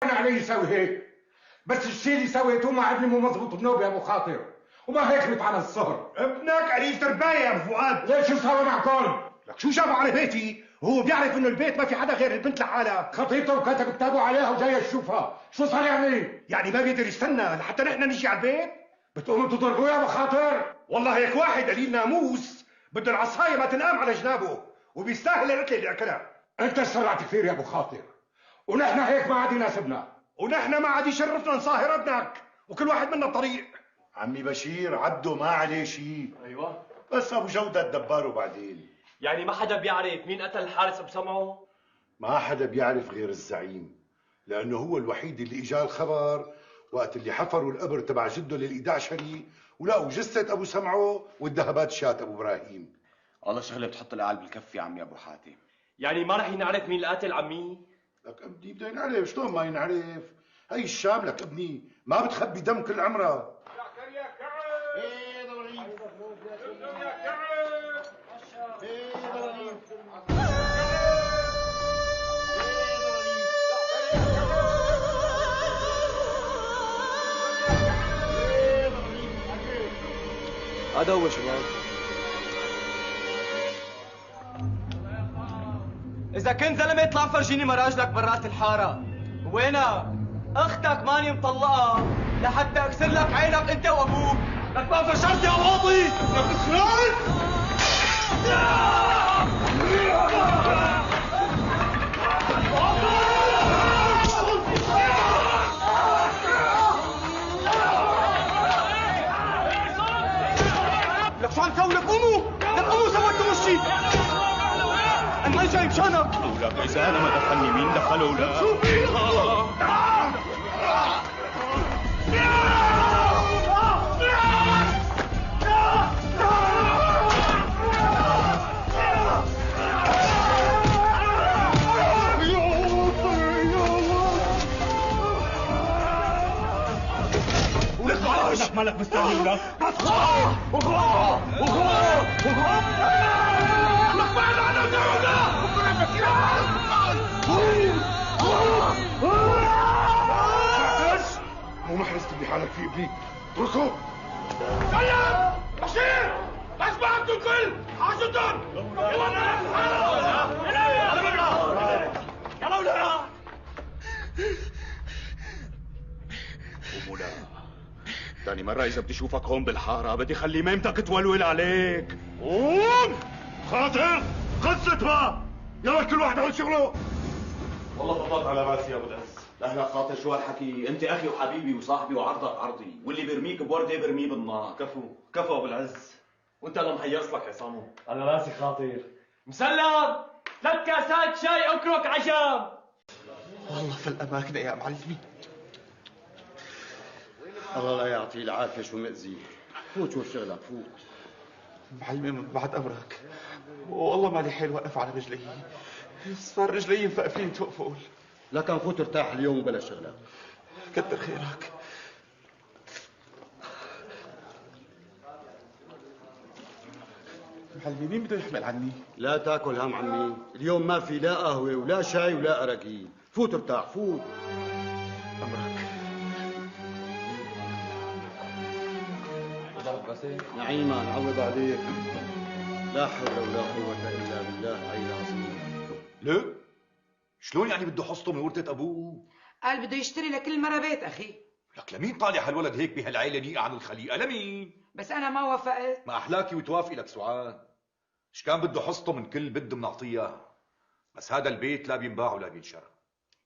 انا علي يسوي هيك، بس الشيء اللي سويته مع ابني مو مضبوط بنوبه يا ابو خاطر، وما هيك بيطعن الصهر. ابنك قليل تربايه يا ابو فؤاد. ليش شو سوى معكم؟ لك شو جابوا على بيتي؟ هو بيعرف انه البيت ما في حدا غير البنت لحالها. خطيبته وكتب كتابه عليها وجاي تشوفها، شو صار يعني؟ يعني ما بيقدر يستنى لحتى نحن نجي على البيت؟ بتقوموا تضربوه يا ابو خاطر؟ والله هيك واحد قليل ناموس بده العصايه ما تنقام على جنابه، وبيستاهل القتله اللي اكلها. انت سرعت كثير يا ابو خاطر، ونحن هيك ما عاد يناسبنا. ونحن ما عاد يشرفنا نصاهر ابنك، وكل واحد منا بطريق. عمي بشير عبده ما عليه شيء. ايوه بس ابو جودة دبره بعدين. يعني ما حدا بيعرف مين قتل الحارس بسمعه؟ ما حدا بيعرف غير الزعيم، لانه هو الوحيد اللي اجاه الخبر وقت اللي حفروا القبر تبع جده لل11 ولقوا جثة ابو سمعه والذهبات شات ابو ابراهيم. والله شغله بتحط العقل بالكف يا عمي ابو حاتم. يعني ما رح ينعرف مين القاتل عمي؟ لك ابني بده ينعرف، شلون ما ينعرف؟ هي الشام لك ابني ما بتخبي دم كل عمرها. هذا هو شباب. إذا كنت زلمة اطلع فرجيني مراجلك برات الحارة. وينها؟ أختك ماني مطلقة لحتى أكسر لك عينك أنت وأبوك. لك ما فشلت يا واطي. لك خلاص. لك شو عم تسوي؟ لك قوموا! لك قوموا سويتوا الشيء! أنا ما جاي مشانك! ولك إذا أنا ما دخلني مين دخله ولا؟ شو في؟ لك مالك مستاهل ولا؟ مو محرز اللي حالك فيه ابني، اتركه. سلم بشير بس ما انتم الكل حاجتهم. يلا يلا ومولا ثاني مرة إذا بدي أشوفك هون بالحارة بدي خلي ميمتك تولول عليك. قوم خاطر خلصت بقى. يلا كل واحد على شغله. والله فضلت على راسي يا ابو دس. لا خاطر شو هالحكي؟ انت اخي وحبيبي وصاحبي وعرضك عرضي، واللي بيرميك بورده برميه بالنار. كفو ابو العز. وانت اللي محيص لك عصامه. على راسي خاطر. مسلم 3 كاسات شاي اكرك عشام. والله في الاماكن يا معلمي. الله لا يعطيه العافيه شو مأذي. فوت شوف شغلك فوت. معلمي من بعد امرك والله مالي حيل واقف على رجلي، صار رجلي مفقفين توقفول. لكن فوت ارتاح اليوم بلا شغلك. كتر خيرك. معلمي مين بده يحمل عني؟ لا تاكل هم عمي، اليوم ما في لا قهوه ولا شاي ولا اراكين، فوت ارتاح فوت. امرك. نعيما نعوض عليك. لا حول ولا قوة إلا بالله العلي العظيم. ليه؟ شلون يعني بده حصته من ورثة أبوه؟ قال بده يشتري لكل مرة بيت أخي. لك لمين طالع هالولد هيك بهالعيلة نيقة عن الخليقة؟ لمين؟ بس أنا ما وافقت. ما أحلاكي وتوافقي لك سعاد. إيش كان بده حصته من كل بد بنعطيه، بس هذا البيت لا بينباع ولا بينشرى.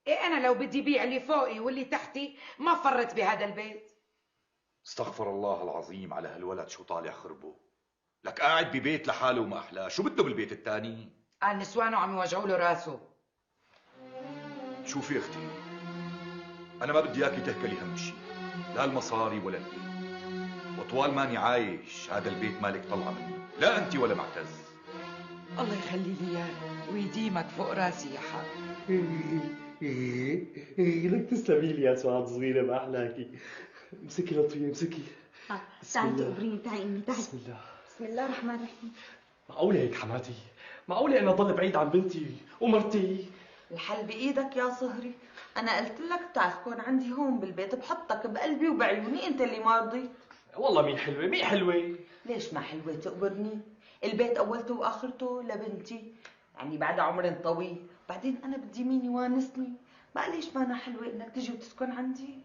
إيه أنا لو بدي بيع اللي فوقي واللي تحتي ما فرت بهذا البيت. استغفر الله العظيم على هالولد شو طالع خربه. لك قاعد ببيت لحاله وما أحلاه، شو بده بالبيت الثاني؟ قال نسوانه عم يوجعوا له راسه. شوفي اختي، انا ما بدي اياكي تهكلي هم شيء، لا المصاري ولا البيت، وطوال ماني عايش هذا البيت مالك طلعه منه، لا انت ولا معتز. الله يخلي لي اياك ويديمك فوق راسي يا حق. لك تسلمي لي يا سعاد صغيره ما احلاكي. امسكي لطيفه امسكي. تعي تقبريني تعي امي تعي. بسم الله. بسم الله الرحمن الرحيم. معقولة هيك حماتي؟ معقولة أنا أضل بعيد عن بنتي ومرتي؟ الحل بإيدك يا صهري. انا قلت لك تسكن عندي هون بالبيت، بحطك بقلبي وبعيوني، انت اللي مرضي. والله مين حلوة مين حلوة. ليش ما حلوة تقبرني؟ البيت اولته واخرته لبنتي، يعني بعد عمر طويل، بعدين انا بدي مين يوانسني، بقى ليش ما أنا حلوة انك تجي وتسكن عندي؟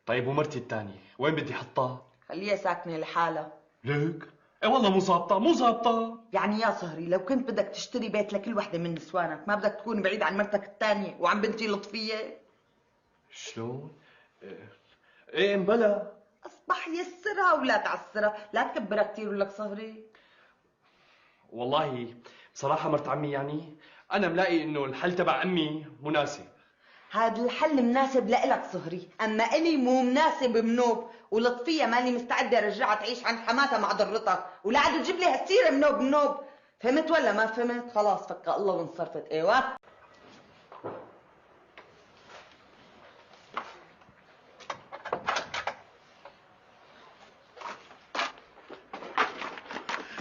طيب ومرتي الثانية وين بدي حطها؟ خليها ساكنة لحالها. ليك؟ ايه والله مو ظابطة مو ظابطة. يعني يا صهري لو كنت بدك تشتري بيت لكل وحدة من نسوانك، ما بدك تكون بعيد عن مرتك الثانية وعن بنتي لطفية؟ شلون؟ ايه مبلا. اصبح يسرها ولا تعسرها، لا تكبرها كثير ولك صهري. والله بصراحة مرت عمي يعني أنا ملاقي إنه الحل تبع أمي مناسب. هذا الحل مناسب لإلك صهري، أما إلي مو مناسب منوب، ولطفية ماني مستعدة أرجعها تعيش عند حماتها مع ضرتها، ولا عاد تجيب لي هالسيرة منوب. فهمت ولا ما فهمت؟ خلاص فك الله وانصرفت. أيوه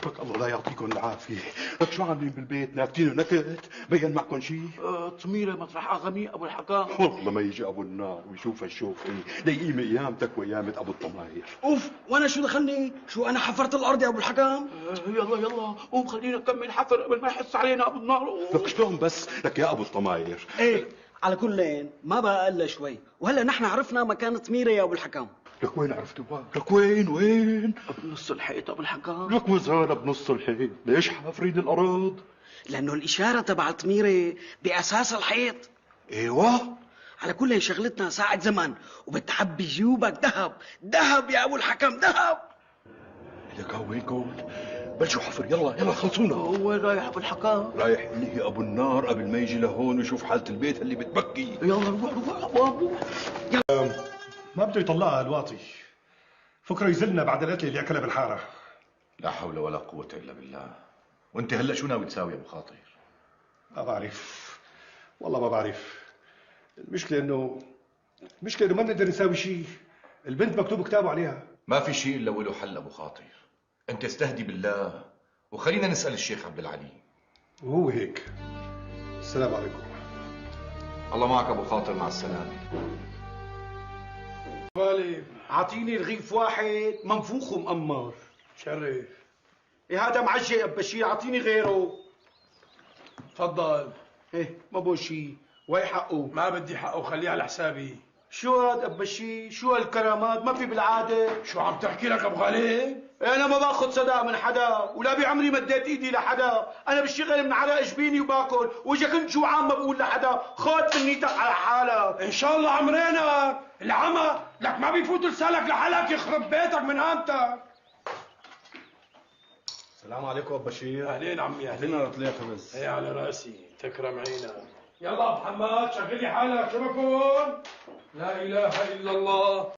لك الله لا يعطيكم العافية. لك شو عاملين بالبيت؟ ناكتين نكت؟ بين معكم شيء؟ طميرة مطرح أغمي أبو الحكام. والله ما يجي أبو النار ويشوف الشوفي ليقيم أيامتك وأيامة أبو الطماير. أوف وأنا شو دخلني؟ شو أنا حفرت الأرض يا أبو الحكام؟ يلا يلا قوم خلينا نكمل حفر قبل ما يحس علينا أبو النار. لك شلون بس؟ لك يا أبو الطماير. إيه على كل ما بقى إلا شوي، وهلا نحن عرفنا مكان طميرة يا أبو الحكام. لك وين عرفتوا بقى؟ لك وين؟ بنص الحيط ابو الحكام. لك وزارة بنص الحيط، ليش حافرين الأرض؟ لأنه الإشارة تبع طميرة بأساس الحيط. ايوه على كل شغلتنا ساعة زمن، وبتعبي جيوبك ذهب، ذهب يا أبو الحكام ذهب. لك وينكم؟ بلشوا حفر يلا يلا خلصونا. وين رايح أبو الحكام؟ رايح ينهي أبو النار قبل ما يجي لهون ويشوف حالة البيت اللي بتبكي. يلا روح. ما بده يطلعها الواطي، فكره يزلنا بعد القتله اللي اكلها بالحاره. لا حول ولا قوة إلا بالله. وأنت هلا شو ناوي تساوي يا أبو خاطر؟ ما بعرف والله ما بعرف. المشكلة إنه ما نقدر نساوي شيء، البنت مكتوب كتابه عليها. ما في شيء إلا وله حل أبو خاطر. أنت استهدي بالله وخلينا نسأل الشيخ عبد العلي. وهو هيك. السلام عليكم. الله معك أبو خاطر، مع السلامة. غالب اعطيني رغيف واحد منفوخ ومقمر. شرف. إيه هذا معجي يا بشير، اعطيني غيره. تفضل. ايه ما بو شيء، وين حقه؟ ما بدي حقه، خليه على حسابي. شو هاد ابو بشير؟ شو هالكرامات؟ ما في بالعاده. شو عم تحكي لك ابو غالب؟ انا ما باخذ صدقه من حدا، ولا بعمري مديت ايدي لحدا، انا بشتغل من عرق جبيني وباكل، واذا كنت جوعان ما بقول لحدا، خذ من نيتك على حالك. ان شاء الله عمرينك، العمى لك ما بيفوت لسانك لحالك، يخرب بيتك من قامتك. السلام عليكم ابو بشير. اهلين عمي اهلين. لنا رطليه خبز. ايه على راسي، تكرم عينك. يلا ابو محمد شغلي حالك، شو بكون؟ لا اله الا الله.